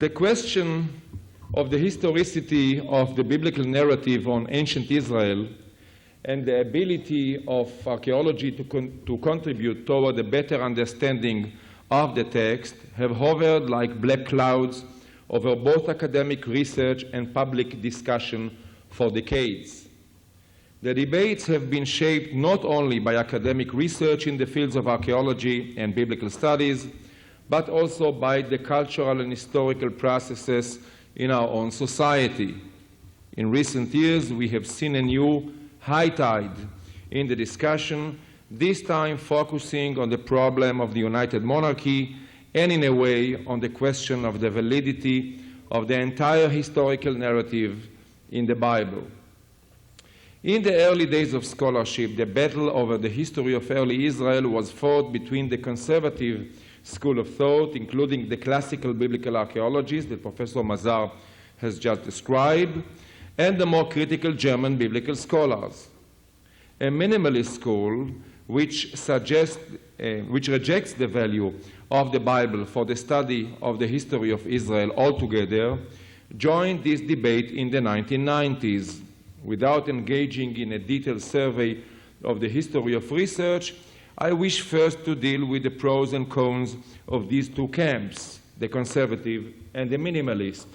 The question of the historicity of the biblical narrative on ancient Israel and the ability of archaeology to contribute toward a better understanding of the text have hovered like black clouds over both academic research and public discussion for decades. The debates have been shaped not only by academic research in the fields of archaeology and biblical studies, but also by the cultural and historical processes in our own society. In recent years, we have seen a new high tide in the discussion, this time focusing on the problem of the United Monarchy and, in a way, on the question of the validity of the entire historical narrative in the Bible. In the early days of scholarship, the battle over the history of early Israel was fought between the conservative school of thought, including the classical biblical archaeologists that Professor Mazar has just described, and the more critical German biblical scholars. A minimalist school which rejects the value of the Bible for the study of the history of Israel altogether, joined this debate in the 1990s. Without engaging in a detailed survey of the history of research, I wish first to deal with the pros and cons of these two camps, the conservative and the minimalist,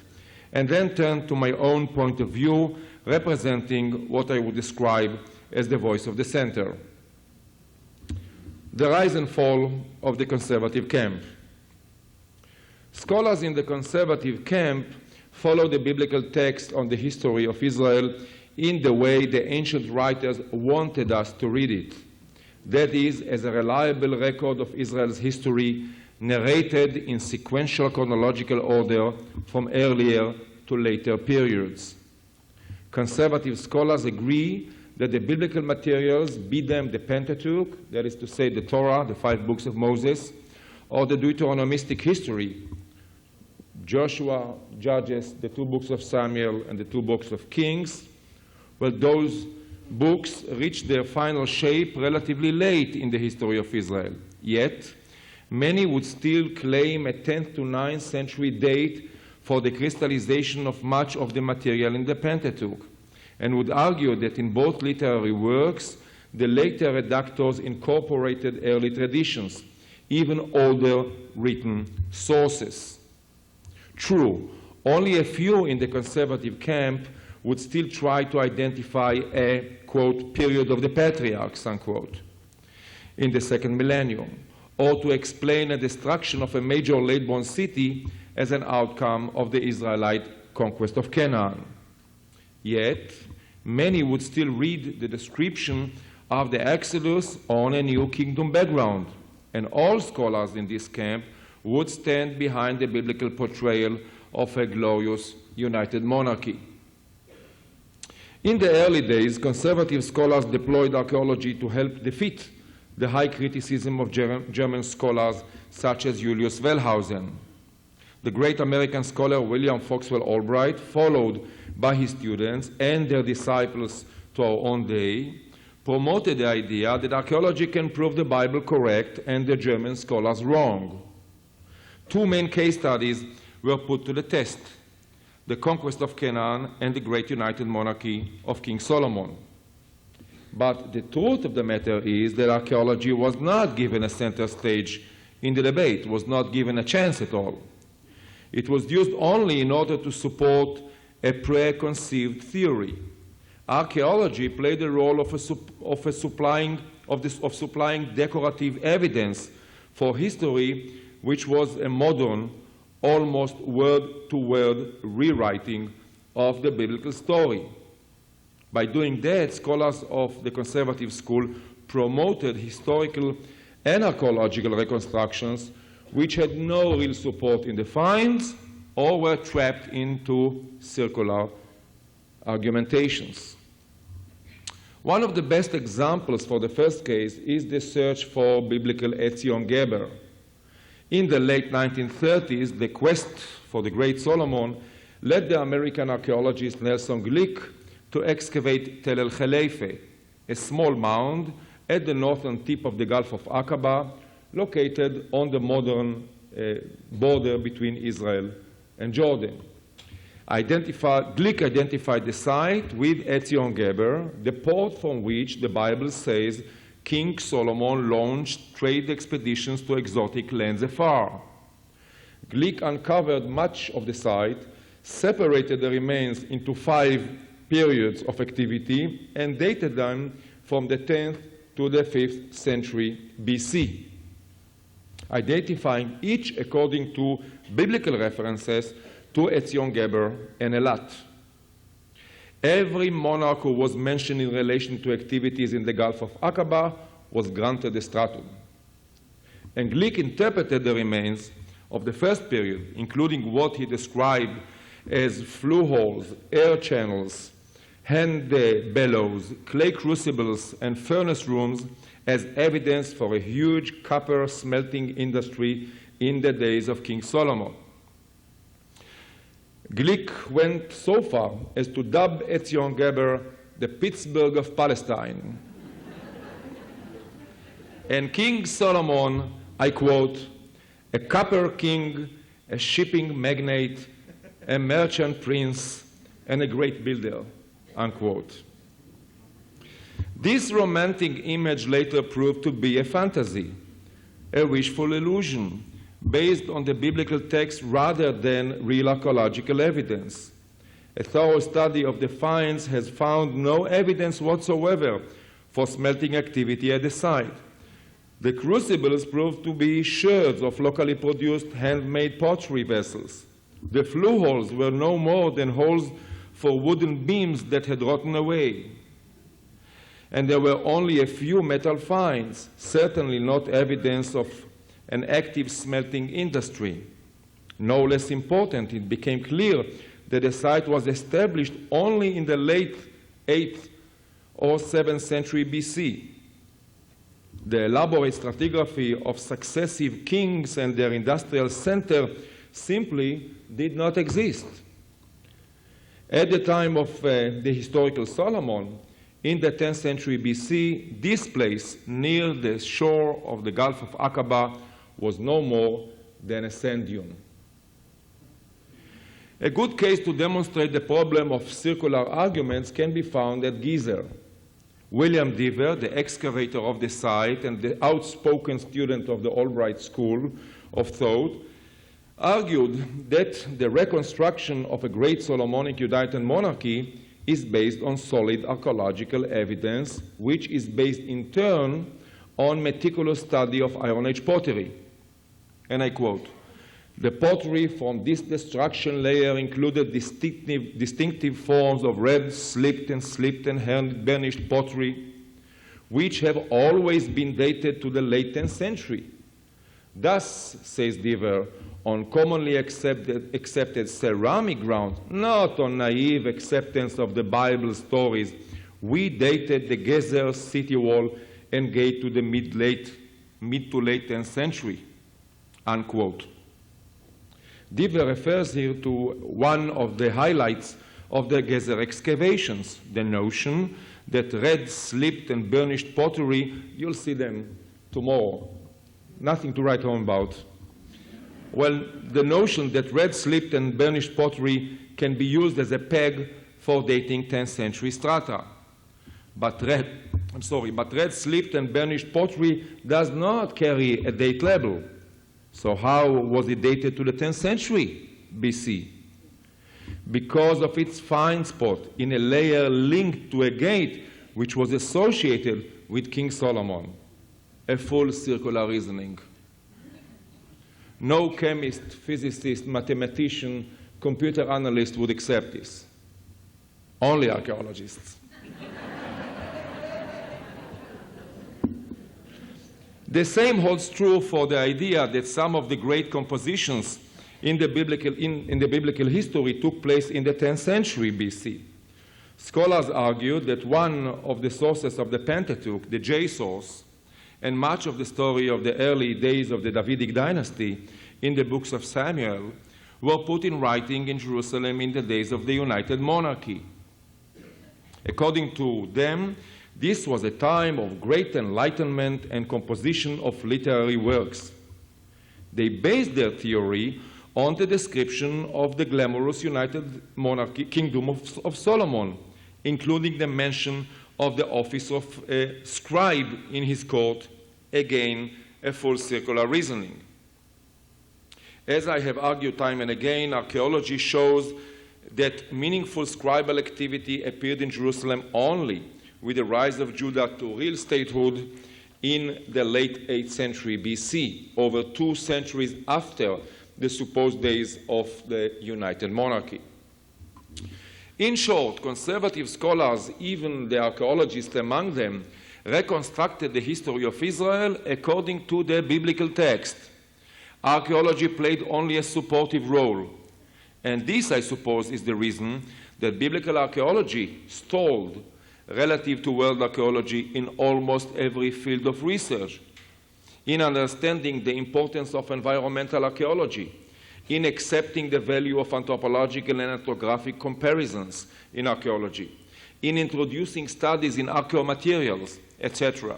and then turn to my own point of view, representing what I would describe as the voice of the center. The rise and fall of the conservative camp. Scholars in the conservative camp follow the biblical text on the history of Israel in the way the ancient writers wanted us to read it. That is, as a reliable record of Israel's history narrated in sequential chronological order from earlier to later periods. Conservative scholars agree that the biblical materials, be them the Pentateuch, that is to say the Torah, the 5 books of Moses, or the Deuteronomistic history, Joshua, Judges, the 2 books of Samuel, and the 2 books of Kings, well, those books reached their final shape relatively late in the history of Israel. Yet, many would still claim a 10th to 9th century date for the crystallization of much of the material in the Pentateuch, and would argue that in both literary works, the later redactors incorporated early traditions, even older written sources. True, only a few in the conservative camp would still try to identify a, quote, period of the patriarchs, unquote, in the second millennium, or to explain a destruction of a major late-born city as an outcome of the Israelite conquest of Canaan. Yet, many would still read the description of the Exodus on a new kingdom background, and all scholars in this camp would stand behind the biblical portrayal of a glorious united monarchy. In the early days, conservative scholars deployed archaeology to help defeat the high criticism of German scholars such as Julius Wellhausen. The great American scholar William Foxwell Albright, followed by his students and their disciples to our own day, promoted the idea that archaeology can prove the Bible correct and the German scholars wrong. 2 main case studies were put to the test: the conquest of Canaan and the great united monarchy of King Solomon. But the truth of the matter is that archaeology was not given a center stage in the debate, was not given a chance at all. It was used only in order to support a preconceived theory. Archaeology played the role of supplying decorative evidence for history, which was a modern, almost word-to-word rewriting of the biblical story. By doing that, scholars of the conservative school promoted historical and archaeological reconstructions which had no real support in the finds or were trapped into circular argumentations. One of the best examples for the first case is the search for biblical Etzion Geber. In the late 1930s, the quest for the great Solomon led the American archaeologist Nelson Glick to excavate Tel el-Khaleifeh, a small mound at the northern tip of the Gulf of Aqaba, located on the modern border between Israel and Jordan. Glick identified the site with Etzion Geber, the port from which the Bible says King Solomon launched trade expeditions to exotic lands afar. Glick uncovered much of the site, separated the remains into 5 periods of activity, and dated them from the 10th to the 5th century BC, identifying each according to biblical references to Etzion Geber and Elat. Every monarch who was mentioned in relation to activities in the Gulf of Aqaba was granted a stratum. And Glick interpreted the remains of the first period, including what he described as flue holes, air channels, hand bellows, clay crucibles, and furnace rooms, as evidence for a huge copper smelting industry in the days of King Solomon. Glick went so far as to dub Etzion Geber the Pittsburgh of Palestine. And King Solomon, I quote, a copper king, a shipping magnate, a merchant prince, and a great builder, unquote. This romantic image later proved to be a fantasy, a wishful illusion, based on the biblical text rather than real archaeological evidence. A thorough study of the finds has found no evidence whatsoever for smelting activity at the site. The crucibles proved to be sherds of locally produced handmade pottery vessels. The flue holes were no more than holes for wooden beams that had rotten away. And there were only a few metal finds, certainly not evidence of an active smelting industry. No less important, it became clear that the site was established only in the late 8th or 7th century BC. The elaborate stratigraphy of successive kings and their industrial center simply did not exist. At the time of the historical Solomon, in the 10th century BC, this place near the shore of the Gulf of Aqaba was no more than a sand dune. A good case to demonstrate the problem of circular arguments can be found at Gezer. William Dever, the excavator of the site and the outspoken student of the Albright School of Thought, argued that the reconstruction of a great Solomonic Judean monarchy is based on solid archaeological evidence, which is based in turn on meticulous study of Iron Age pottery. And I quote, "The pottery from this destruction layer included distinctive forms of red, slipped and hand burnished pottery, which have always been dated to the late 10th century. Thus, says Dever, on commonly accepted ceramic ground, not on naive acceptance of the Bible stories, we dated the Gezer city wall and gate to the mid to late 10th century," unquote. Dever refers here to one of the highlights of the Gezer excavations, the notion that red, slipped, and burnished pottery, you'll see them tomorrow, nothing to write home about. Well, the notion that red, slipped, and burnished pottery can be used as a peg for dating 10th century strata. But red, slipped, and burnished pottery does not carry a date label. So how was it dated to the 10th century BC? Because of its find spot in a layer linked to a gate which was associated with King Solomon. A full circular reasoning. No chemist, physicist, mathematician, computer analyst would accept this. Only archaeologists. The same holds true for the idea that some of the great compositions in the biblical history took place in the 10th century BC. Scholars argue that one of the sources of the Pentateuch, the J source, and much of the story of the early days of the Davidic dynasty in the books of Samuel were put in writing in Jerusalem in the days of the United Monarchy. According to them, this was a time of great enlightenment and composition of literary works. They based their theory on the description of the glamorous United Monarchy Kingdom of Solomon, including the mention of the office of a scribe in his court, again, a full circular reasoning. As I have argued time and again, archaeology shows that meaningful scribal activity appeared in Jerusalem only with the rise of Judah to real statehood in the late 8th century BC, over 2 centuries after the supposed days of the United Monarchy. In short, conservative scholars, even the archaeologists among them, reconstructed the history of Israel according to the biblical text. Archaeology played only a supportive role. And this, I suppose, is the reason that biblical archaeology stalled relative to world archaeology in almost every field of research, in understanding the importance of environmental archaeology, in accepting the value of anthropological and ethnographic comparisons in archaeology, in introducing studies in archaeomaterials, etc.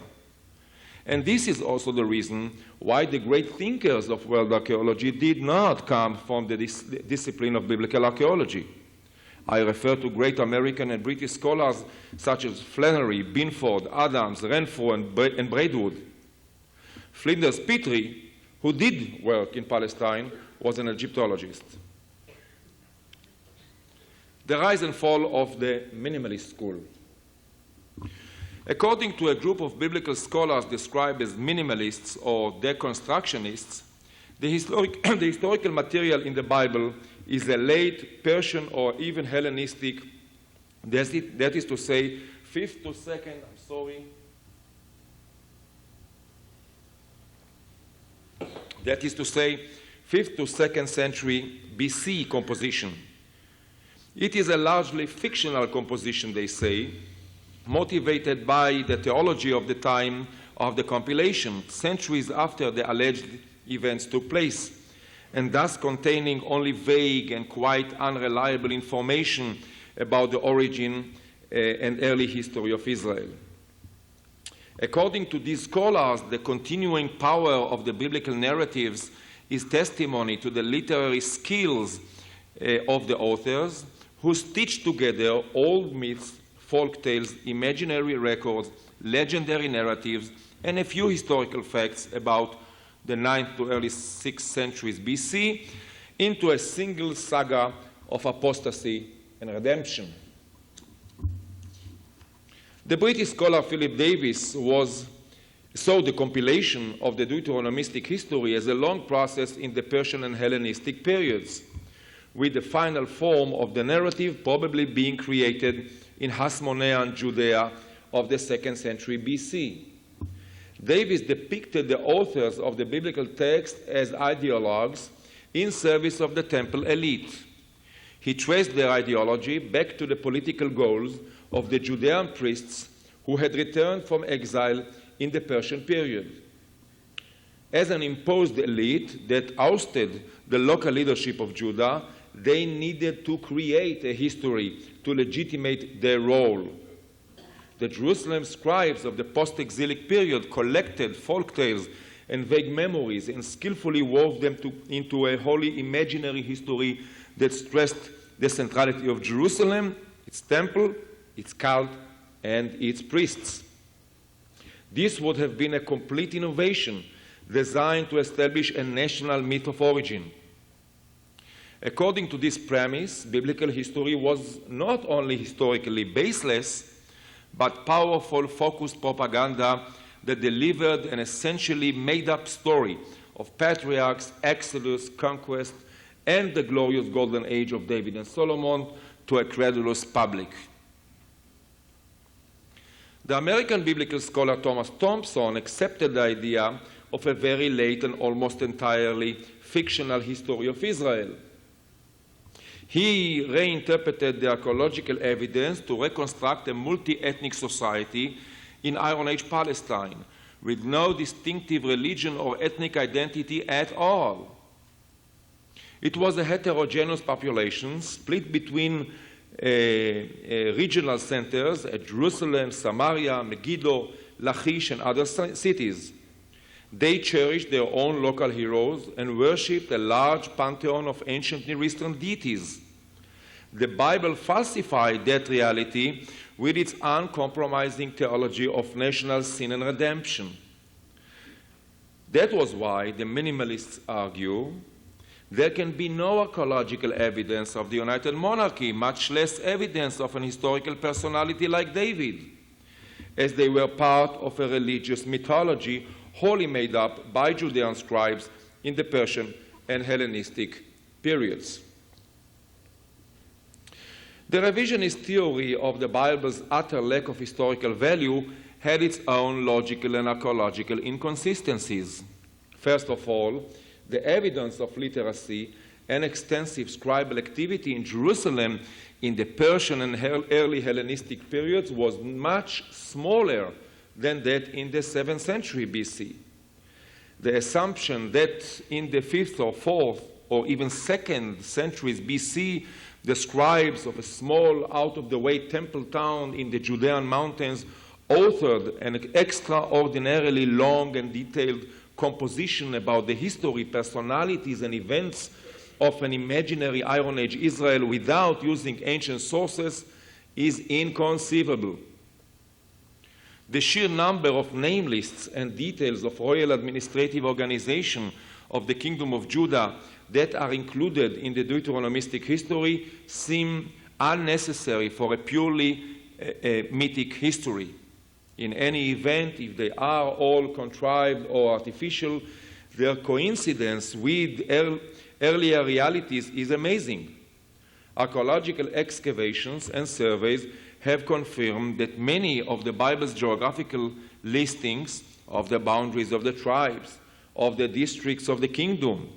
And this is also the reason why the great thinkers of world archaeology did not come from the discipline of biblical archaeology. I refer to great American and British scholars such as Flannery, Binford, Adams, Renfrew, and Braidwood. Flinders Petrie, who did work in Palestine, was an Egyptologist. The rise and fall of the Minimalist school. According to a group of biblical scholars described as minimalists or deconstructionists, the historical material in the Bible is a late Persian or even Hellenistic, that is to say, 5th to 2nd, that is to say, 5th to 2nd century BC composition. It is a largely fictional composition, they say, motivated by the theology of the time of the compilation, centuries after the alleged events took place, and thus containing only vague and quite unreliable information about the origin and early history of Israel. According to these scholars, the continuing power of the biblical narratives is testimony to the literary skills of the authors who stitch together old myths, folk tales, imaginary records, legendary narratives, and a few historical facts about the 9th to early 6th centuries BC into a single saga of apostasy and redemption. The British scholar Philip Davis saw the compilation of the Deuteronomistic history as a long process in the Persian and Hellenistic periods, with the final form of the narrative probably being created in Hasmonean Judea of the 2nd century BC. Davis depicted the authors of the biblical text as ideologues in service of the temple elite. He traced their ideology back to the political goals of the Judean priests who had returned from exile in the Persian period. As an imposed elite that ousted the local leadership of Judah, they needed to create a history to legitimate their role. The Jerusalem scribes of the post-exilic period collected folk tales and vague memories and skillfully wove them into a wholly imaginary history that stressed the centrality of Jerusalem, its temple, its cult, and its priests. This would have been a complete innovation designed to establish a national myth of origin. According to this premise, biblical history was not only historically baseless, but powerful, focused propaganda that delivered an essentially made-up story of patriarchs, exodus, conquest, and the glorious golden age of David and Solomon to a credulous public. The American biblical scholar Thomas Thompson accepted the idea of a very late and almost entirely fictional history of Israel. He reinterpreted the archaeological evidence to reconstruct a multi-ethnic society in Iron Age Palestine with no distinctive religion or ethnic identity at all. It was a heterogeneous population split between regional centers at Jerusalem, Samaria, Megiddo, Lachish, and other cities. They cherished their own local heroes and worshipped a large pantheon of ancient Near Eastern deities. The Bible falsified that reality with its uncompromising theology of national sin and redemption. That was why the minimalists argue there can be no archaeological evidence of the United Monarchy, much less evidence of an historical personality like David, as they were part of a religious mythology wholly made up by Judean scribes in the Persian and Hellenistic periods. The revisionist theory of the Bible's utter lack of historical value had its own logical and archaeological inconsistencies. First of all, the evidence of literacy and extensive scribal activity in Jerusalem in the Persian and early Hellenistic periods was much smaller than that in the 7th century BC. The assumption that in the 5th or 4th or even 2nd centuries BC, the scribes of a small, out-of-the-way temple town in the Judean mountains authored an extraordinarily long and detailed composition about the history, personalities, and events of an imaginary Iron Age Israel without using ancient sources is inconceivable. The sheer number of name lists and details of royal administrative organization of the Kingdom of Judah that are included in the Deuteronomistic history seem unnecessary for a purely mythic history. In any event, if they are all contrived or artificial, their coincidence with earlier realities is amazing. Archaeological excavations and surveys have confirmed that many of the Bible's geographical listings of the boundaries of the tribes, of the districts of the kingdom,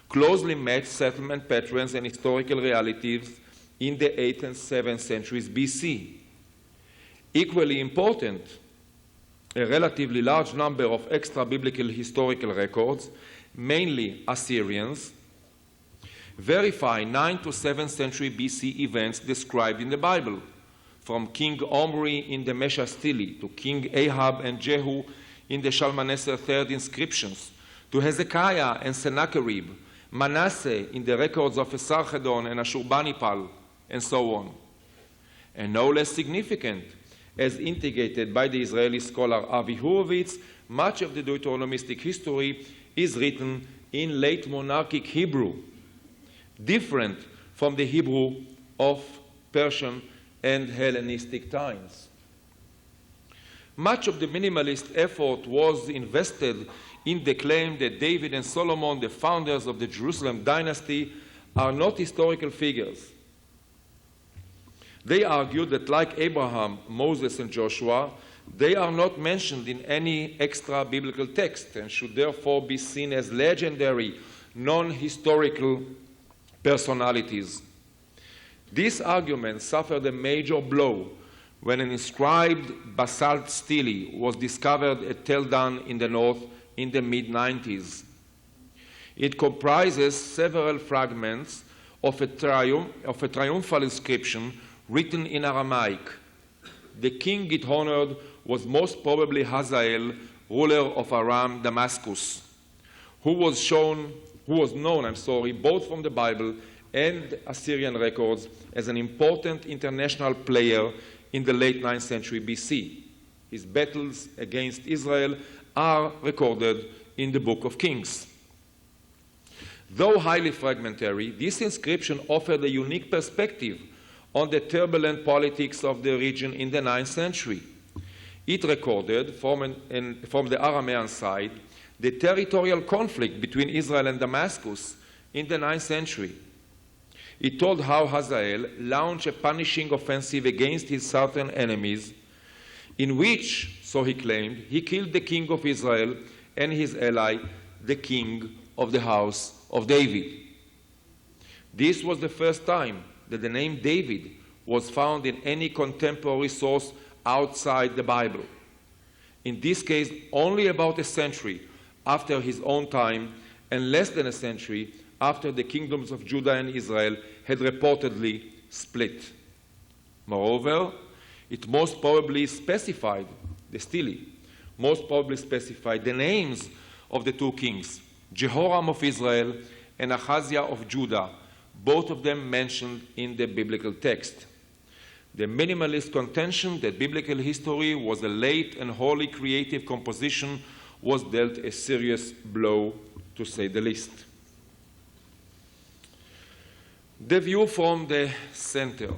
closely match settlement patterns and historical realities in the 8th and 7th centuries BC. Equally important, a relatively large number of extra-biblical historical records, mainly Assyrians, verify 9th to 7th century BC events described in the Bible, from King Omri in the Mesha Stele to King Ahab and Jehu in the Shalmaneser III inscriptions, to Hezekiah and Sennacherib, Manasseh in the records of Esarhaddon and Ashurbanipal, and so on. And no less significant, as indicated by the Israeli scholar Avi Horowitz, much of the Deuteronomistic history is written in late monarchic Hebrew, different from the Hebrew of Persian and Hellenistic times. Much of the minimalist effort was invested in the claim that David and Solomon, the founders of the Jerusalem dynasty, are not historical figures. They argued that like Abraham, Moses, and Joshua, they are not mentioned in any extra-biblical text and should therefore be seen as legendary, non-historical personalities. This argument suffered a major blow when an inscribed basalt stele was discovered at Tel Dan in the north in the mid-90s. It comprises several fragments of a triumphal inscription written in Aramaic. The king it honored was most probably Hazael, ruler of Aram Damascus, who was known, both from the Bible and Assyrian records as an important international player in the late 9th century BC. His battles against Israel are recorded in the Book of Kings. Though highly fragmentary, this inscription offered a unique perspective on the turbulent politics of the region in the 9th century. It recorded, from the Aramean side, the territorial conflict between Israel and Damascus in the 9th century. It told how Hazael launched a punishing offensive against his southern enemies, in which, so he claimed, he killed the king of Israel and his ally, the king of the house of David. This was the first time that the name David was found in any contemporary source outside the Bible. In this case, only about a century after his own time and less than a century after the kingdoms of Judah and Israel had reportedly split. Moreover, it most probably specified, the stele, most probably specified the names of the two kings, Jehoram of Israel and Ahaziah of Judah, both of them mentioned in the biblical text. The minimalist contention that biblical history was a late and wholly creative composition was dealt a serious blow, to say the least. The view from the center.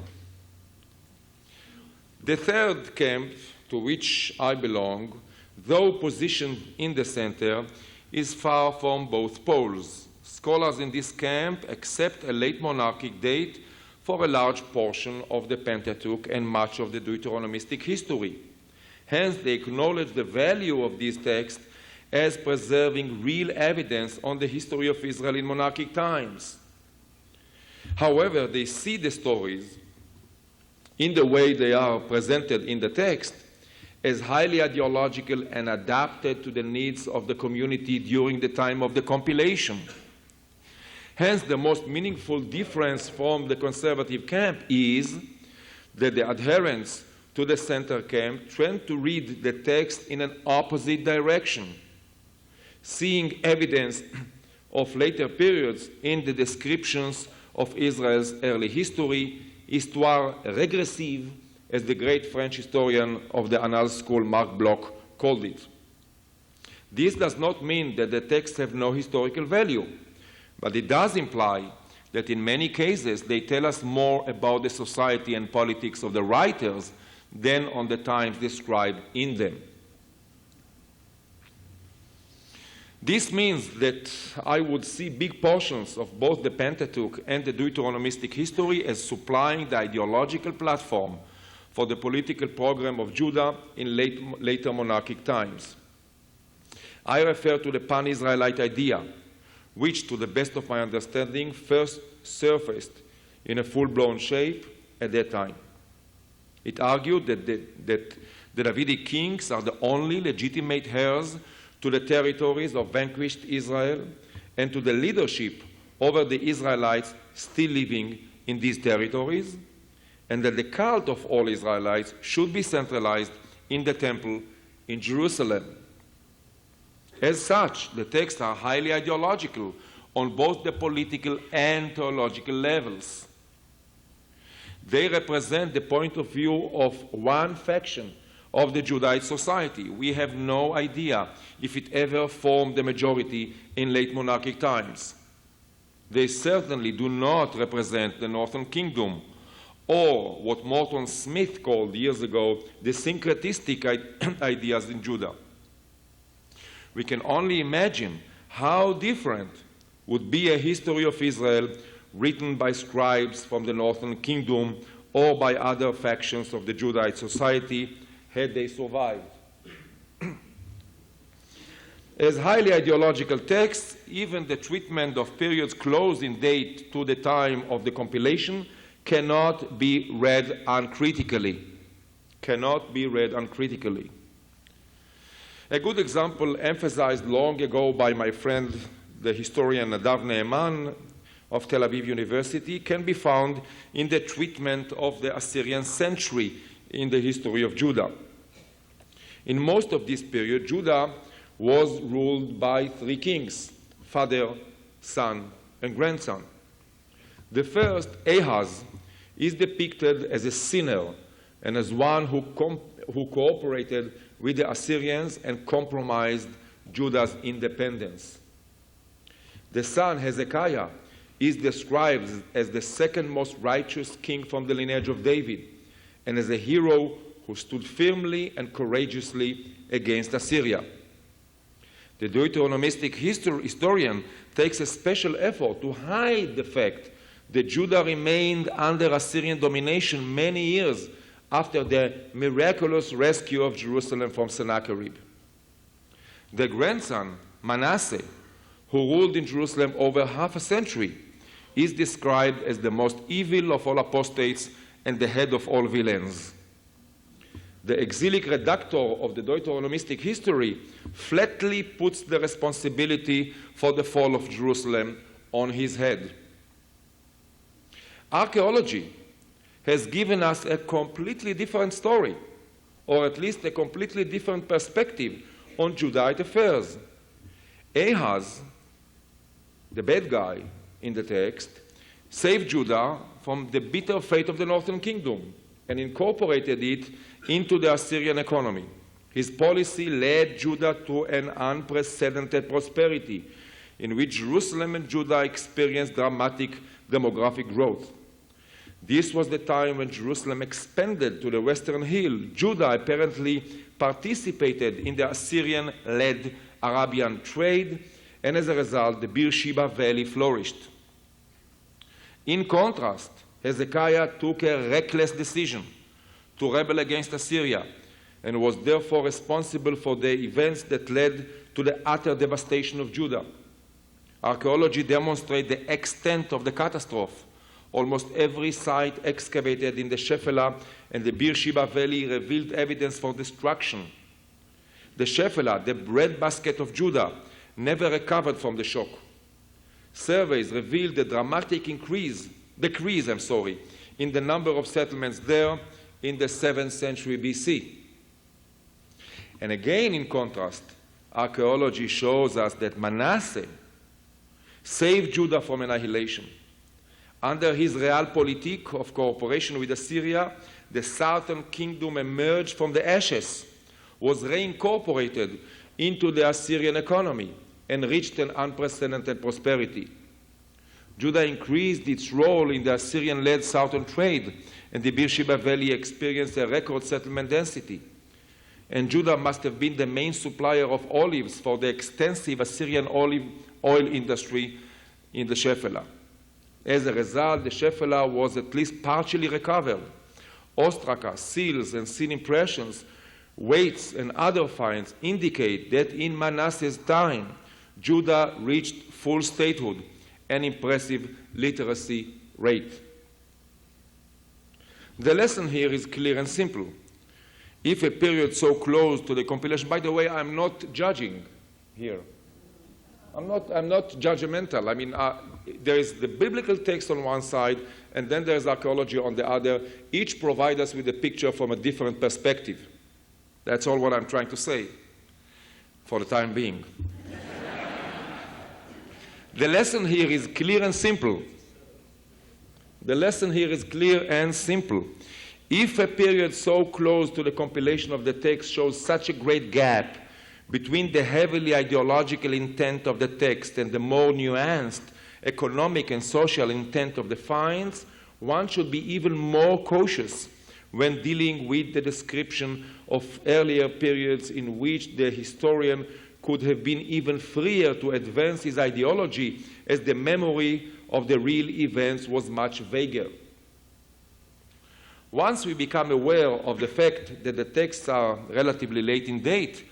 The third camp, to which I belong, though positioned in the center, is far from both poles. Scholars in this camp accept a late monarchic date for a large portion of the Pentateuch and much of the Deuteronomistic history. Hence, they acknowledge the value of these texts as preserving real evidence on the history of Israel in monarchic times. However, they see the stories in the way they are presented in the text as highly ideological and adapted to the needs of the community during the time of the compilation. Hence, the most meaningful difference from the conservative camp is that the adherents to the center camp tend to read the text in an opposite direction, seeing evidence of later periods in the descriptions of Israel's early history, histoire régressive, as the great French historian of the Annales school Marc Bloch called it. This does not mean that the texts have no historical value, but it does imply that in many cases they tell us more about the society and politics of the writers than on the times described in them. This means that I would see big portions of both the Pentateuch and the Deuteronomistic history as supplying the ideological platform for the political program of Judah in later monarchic times. I refer to the pan-Israelite idea, which, to the best of my understanding, first surfaced in a full-blown shape at that time. It argued that the Davidic kings are the only legitimate heirs to the territories of vanquished Israel and to the leadership over the Israelites still living in these territories, and that the cult of all Israelites should be centralized in the temple in Jerusalem. As such, the texts are highly ideological on both the political and theological levels. They represent the point of view of one faction of the Judaic society. We have no idea if it ever formed the majority in late monarchic times. They certainly do not represent the Northern Kingdom, or what Morton Smith called years ago the syncretistic ideas in Judah. We can only imagine how different would be a history of Israel written by scribes from the Northern Kingdom or by other factions of the Judaic society had they survived. As highly ideological texts, even the treatment of periods close in date to the time of the compilation cannot be read uncritically. Cannot be read uncritically. A good example emphasized long ago by my friend, the historian Nadav Ne'eman of Tel Aviv University, can be found in the treatment of the Assyrian century in the history of Judah. In most of this period, Judah was ruled by three kings, father, son, and grandson. The first, Ahaz, is depicted as a sinner and as one who cooperated with the Assyrians and compromised Judah's independence. The son, Hezekiah, is described as the second most righteous king from the lineage of David and as a hero who stood firmly and courageously against Assyria. The Deuteronomistic historian takes a special effort to hide the fact that Judah remained under Assyrian domination many years after the miraculous rescue of Jerusalem from Sennacherib. The grandson, Manasseh, who ruled in Jerusalem over half a century, is described as the most evil of all apostates and the head of all villains. The exilic redactor of the Deuteronomistic history flatly puts the responsibility for the fall of Jerusalem on his head. Archaeology has given us a completely different story, or at least a completely different perspective on Judaic affairs. Ahaz, the bad guy in the text, saved Judah from the bitter fate of the northern kingdom and incorporated it into the Assyrian economy. His policy led Judah to an unprecedented prosperity, in which Jerusalem and Judah experienced dramatic demographic growth. This was the time when Jerusalem expanded to the western hill. Judah apparently participated in the Assyrian-led Arabian trade, and as a result, the Beersheba Valley flourished. In contrast, Hezekiah took a reckless decision to rebel against Assyria and was therefore responsible for the events that led to the utter devastation of Judah. Archaeology demonstrates the extent of the catastrophe. Almost every site excavated in the Shephelah and the Beersheba Valley revealed evidence for destruction. The Shephelah, the breadbasket of Judah, never recovered from the shock. Surveys revealed a dramatic decrease in the number of settlements there in the 7th century BC. And again, in contrast, archaeology shows us that Manasseh saved Judah from annihilation. Under his realpolitik of cooperation with Assyria, the southern kingdom emerged from the ashes, was reincorporated into the Assyrian economy, and reached an unprecedented prosperity. Judah increased its role in the Assyrian-led southern trade, and the Beersheba Valley experienced a record settlement density. And Judah must have been the main supplier of olives for the extensive Assyrian olive oil industry in the Shephelah. As a result, the Shephelah was at least partially recovered. Ostraca, seals, and seal impressions, weights, and other finds indicate that in Manasseh's time, Judah reached full statehood, an impressive literacy rate. The lesson here is clear and simple. If a period so close to the compilation, by the way, I'm not judging here. I'm not judgmental. I mean, there is the biblical text on one side, and then there's archaeology on the other. Each provides us with a picture from a different perspective. That's all what I'm trying to say, for the time being. The lesson here is clear and simple. The lesson here is clear and simple. If a period so close to the compilation of the text shows such a great gap between the heavily ideological intent of the text and the more nuanced economic and social intent of the finds, one should be even more cautious when dealing with the description of earlier periods in which the historian could have been even freer to advance his ideology, as the memory of the real events was much vaguer. Once we become aware of the fact that the texts are relatively late in date,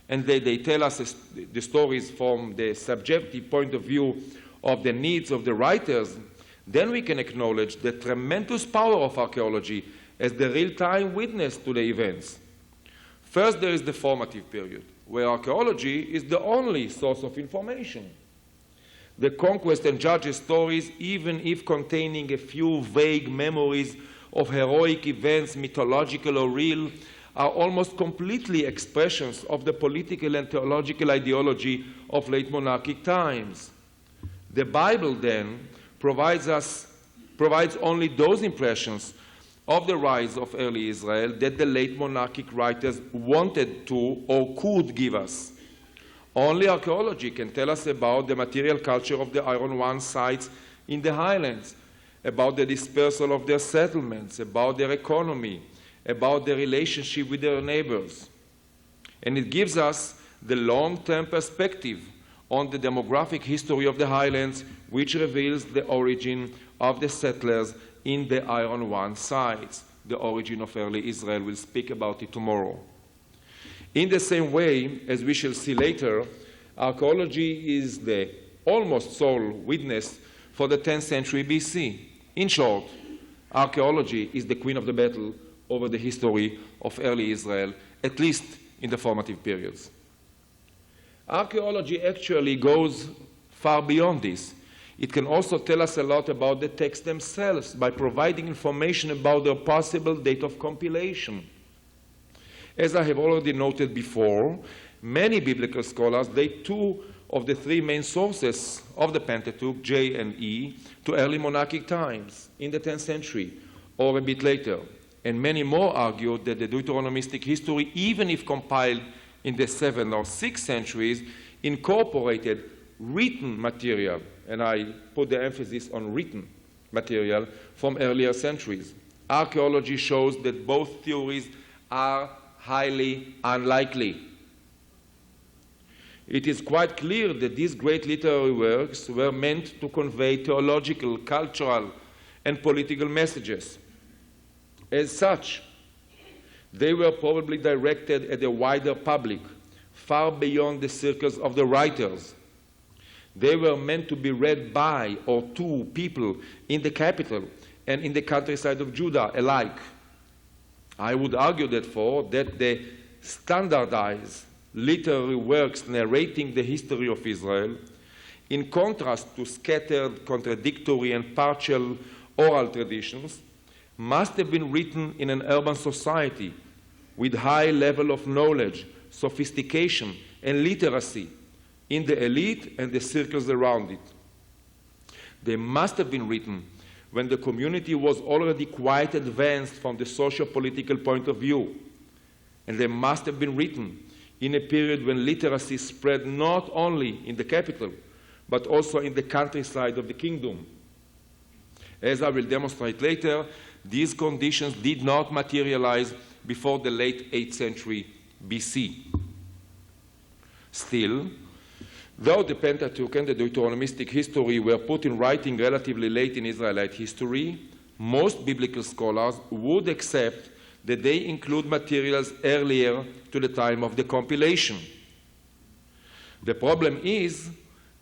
and they tell us the stories from the subjective point of view of the needs of the writers, then we can acknowledge the tremendous power of archaeology as the real-time witness to the events. First, there is the formative period, where archaeology is the only source of information. The conquest and judges stories, even if containing a few vague memories of heroic events, mythological or real, are almost completely expressions of the political and theological ideology of late monarchic times. The Bible, then, provides only those impressions of the rise of early Israel that the late monarchic writers wanted to or could give us. Only archaeology can tell us about the material culture of the Iron One sites in the highlands, about the dispersal of their settlements, about their economy, about their relationship with their neighbors. And it gives us the long-term perspective on the demographic history of the highlands, which reveals the origin of the settlers in the Iron One sites, the origin of early Israel. We'll speak about it tomorrow. In the same way, as we shall see later, archaeology is the almost sole witness for the 10th century BC. In short, archaeology is the queen of the battle over the history of early Israel, at least in the formative periods. Archaeology actually goes far beyond this. It can also tell us a lot about the texts themselves by providing information about their possible date of compilation. As I have already noted before, many biblical scholars date two of the three main sources of the Pentateuch, J and E, to early monarchic times in the 10th century or a bit later. And many more argued that the Deuteronomistic history, even if compiled in the 7th or 6th centuries, incorporated written material, and I put the emphasis on written material, from earlier centuries. Archaeology shows that both theories are highly unlikely. It is quite clear that these great literary works were meant to convey theological, cultural, and political messages. As such, they were probably directed at a wider public, far beyond the circles of the writers. They were meant to be read by or to people in the capital and in the countryside of Judah alike. I would argue, therefore, that the standardized literary works narrating the history of Israel, in contrast to scattered, contradictory, and partial oral traditions, must have been written in an urban society with high level of knowledge, sophistication, and literacy in the elite and the circles around it. They must have been written when the community was already quite advanced from the socio-political point of view, and they must have been written in a period when literacy spread not only in the capital, but also in the countryside of the kingdom. As I will demonstrate later, these conditions did not materialize before the late 8th century BC. Still, though the Pentateuch and the Deuteronomistic history were put in writing relatively late in Israelite history, most biblical scholars would accept that they include materials earlier to the time of the compilation. The problem is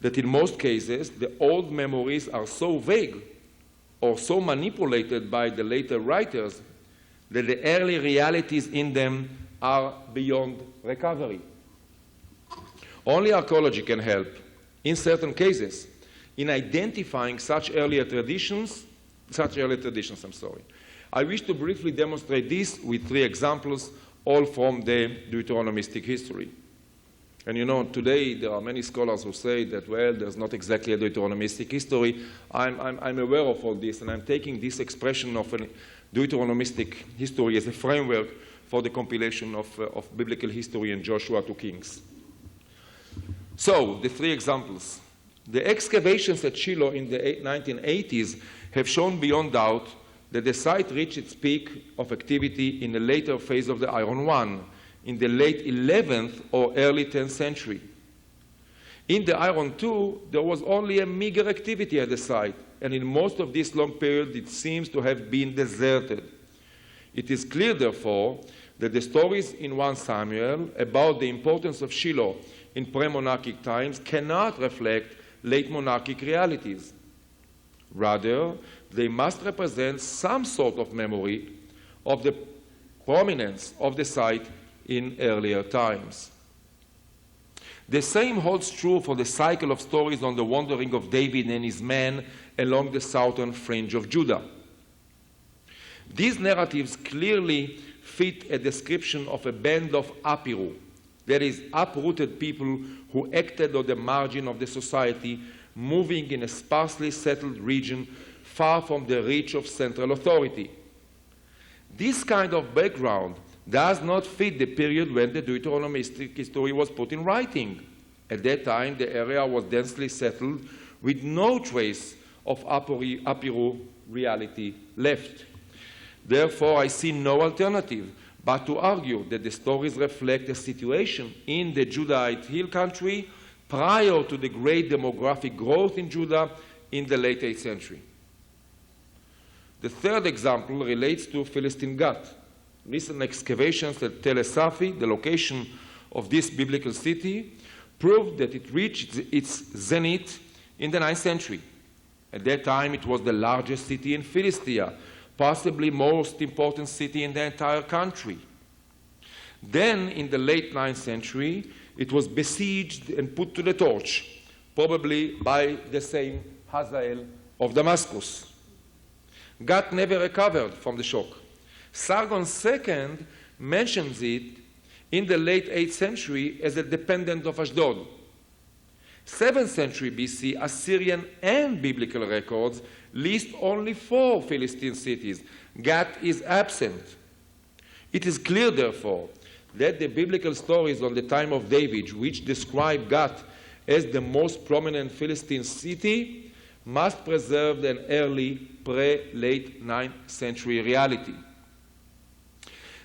that in most cases, the old memories are so vague or so manipulated by the later writers that the early realities in them are beyond recovery. Only archaeology can help, in certain cases, in identifying such earlier traditions. I wish to briefly demonstrate this with 3 examples, all from the Deuteronomistic history. And you know, today there are many scholars who say that, well, there's not exactly a Deuteronomistic history. I'm aware of all this, and I'm taking this expression of a Deuteronomistic history as a framework for the compilation of biblical history and Joshua to Kings. So, the 3 examples. The excavations at Shiloh in the 1980s have shown beyond doubt that the site reached its peak of activity in the later phase of the Iron One, in the late 11th or early 10th century. In the Iron II, there was only a meager activity at the site, and in most of this long period it seems to have been deserted. It is clear, therefore, that the stories in 1 Samuel about the importance of Shiloh in pre-monarchic times cannot reflect late monarchic realities. Rather, they must represent some sort of memory of the prominence of the site in earlier times. The same holds true for the cycle of stories on the wandering of David and his men along the southern fringe of Judah. These narratives clearly fit a description of a band of apiru, that is, uprooted people who acted on the margin of the society, moving in a sparsely settled region far from the reach of central authority. This kind of background does not fit the period when the Deuteronomistic history was put in writing. At that time, the area was densely settled with no trace of apiru reality left. Therefore, I see no alternative but to argue that the stories reflect a situation in the Judahite hill country prior to the great demographic growth in Judah in the late 8th century. The third example relates to Philistine Gat. Recent excavations at Tel Esafi, the location of this biblical city, proved that it reached its zenith in the 9th century. At that time, it was the largest city in Philistia, possibly most important city in the entire country. Then, in the late 9th century, it was besieged and put to the torch, probably by the same Hazael of Damascus. Gat never recovered from the shock. Sargon II mentions it in the late 8th century as a dependent of Ashdod. 7th century BC Assyrian and biblical records list only 4 Philistine cities. Gath is absent. It is clear, therefore, that the biblical stories on the time of David, which describe Gath as the most prominent Philistine city, must preserve an early, pre-late 9th century reality.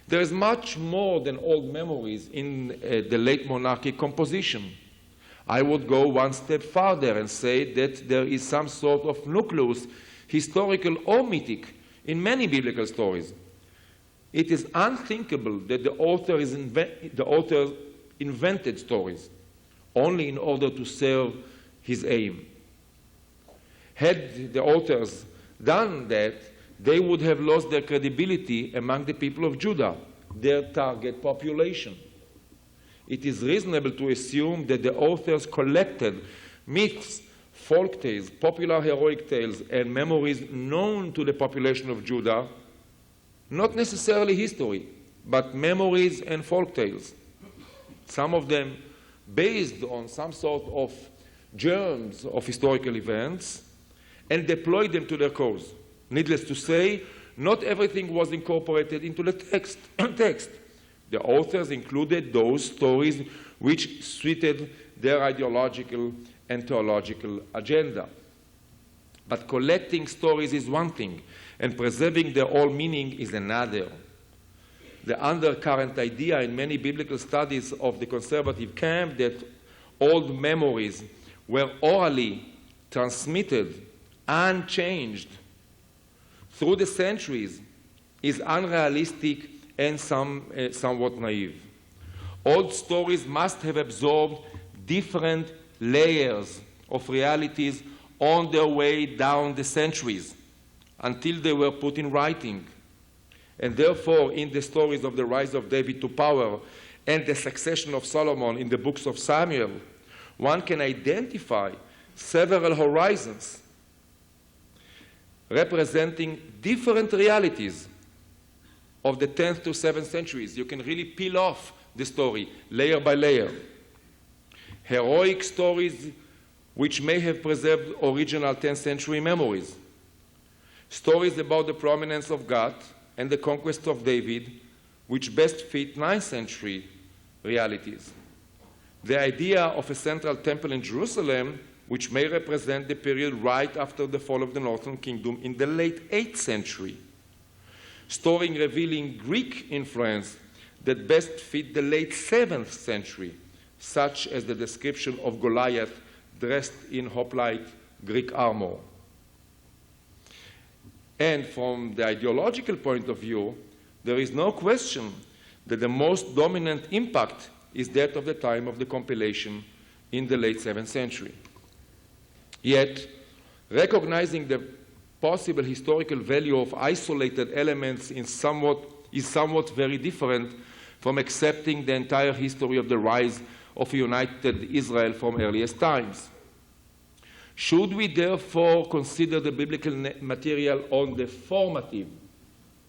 There is much more than old memories in the late monarchic composition. I would go one step further and say that there is some sort of nucleus, historical or mythic, in many biblical stories. It is unthinkable that the author invented stories only in order to serve his aim. Had the authors done that, they would have lost their credibility among the people of Judah, their target population. It is reasonable to assume that the authors collected myths, folk tales, popular heroic tales, and memories known to the population of Judah, not necessarily history, but memories and folk tales, some of them based on some sort of germs of historical events, and deployed them to their cause. Needless to say, not everything was incorporated into the text. The authors included those stories which suited their ideological and theological agenda. But collecting stories is one thing, and preserving their whole meaning is another. The undercurrent idea in many biblical studies of the conservative camp that old memories were orally transmitted, unchanged, through the centuries is unrealistic and somewhat naive. Old stories must have absorbed different layers of realities on their way down the centuries until they were put in writing. And therefore, in the stories of the rise of David to power and the succession of Solomon in the books of Samuel, one can identify several horizons representing different realities of the 10th to 7th centuries. You can really peel off the story layer by layer. Heroic stories which may have preserved original 10th century memories. Stories about the prominence of God and the conquest of David, which best fit 9th century realities. The idea of a central temple in Jerusalem, which may represent the period right after the fall of the Northern Kingdom in the late 8th century. Stories revealing Greek influence that best fit the late 7th century, such as the description of Goliath dressed in hoplite Greek armor. And from the ideological point of view, there is no question that the most dominant impact is that of the time of the compilation in the late 7th century. Yet, recognizing the possible historical value of isolated elements is somewhat very different from accepting the entire history of the rise of a united Israel from earliest times. Should we therefore consider the biblical material on the formative,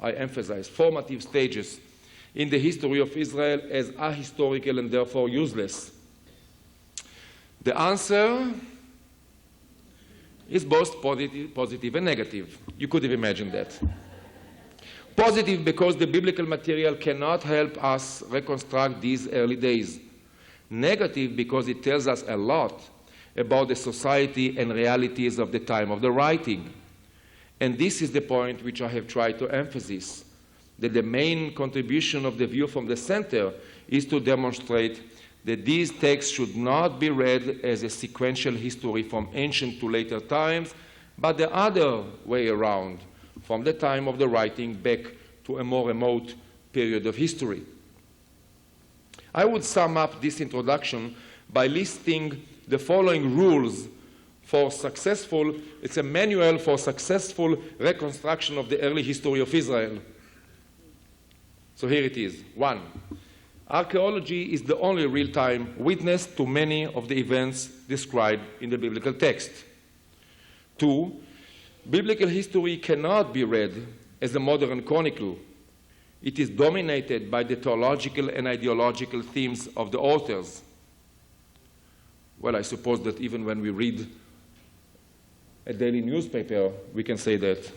I emphasize, formative stages in the history of Israel as ahistorical and therefore useless? The answer is both positive and negative. You could have imagined that. Positive because the biblical material cannot help us reconstruct these early days. Negative because it tells us a lot about the society and realities of the time of the writing. And this is the point which I have tried to emphasize, that the main contribution of the view from the center is to demonstrate that these texts should not be read as a sequential history from ancient to later times, but the other way around, from the time of the writing back to a more remote period of history. I would sum up this introduction by listing the following rules for successful, it's a manual for successful reconstruction of the early history of Israel. So here it is. 1. Archaeology is the only real-time witness to many of the events described in the biblical text. 2. Biblical history cannot be read as a modern chronicle. It is dominated by the theological and ideological themes of the authors. Well, I suppose that even when we read a daily newspaper, we can say that.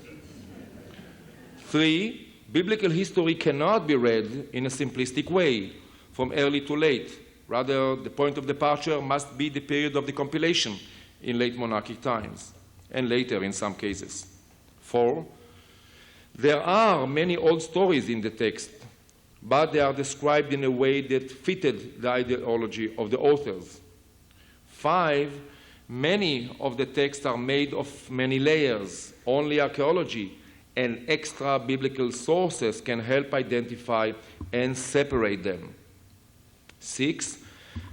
3, biblical history cannot be read in a simplistic way, from early to late. Rather, the point of departure must be the period of the compilation in late monarchic times, and later in some cases. 4, there are many old stories in the text, but they are described in a way that fitted the ideology of the authors. 5, many of the texts are made of many layers. Only archaeology and extra biblical sources can help identify and separate them. 6,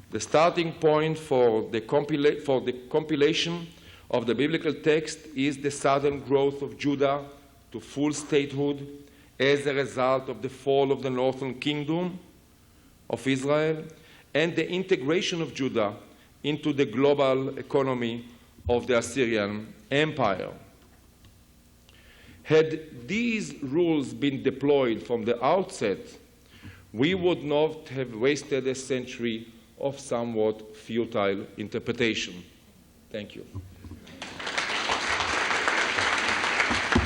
the starting point for the compilation of the biblical text is the sudden growth of Judah to full statehood as a result of the fall of the northern kingdom of Israel and the integration of Judah into the global economy of the Assyrian Empire. Had these rules been deployed from the outset, we would not have wasted a century of somewhat futile interpretation. Thank you.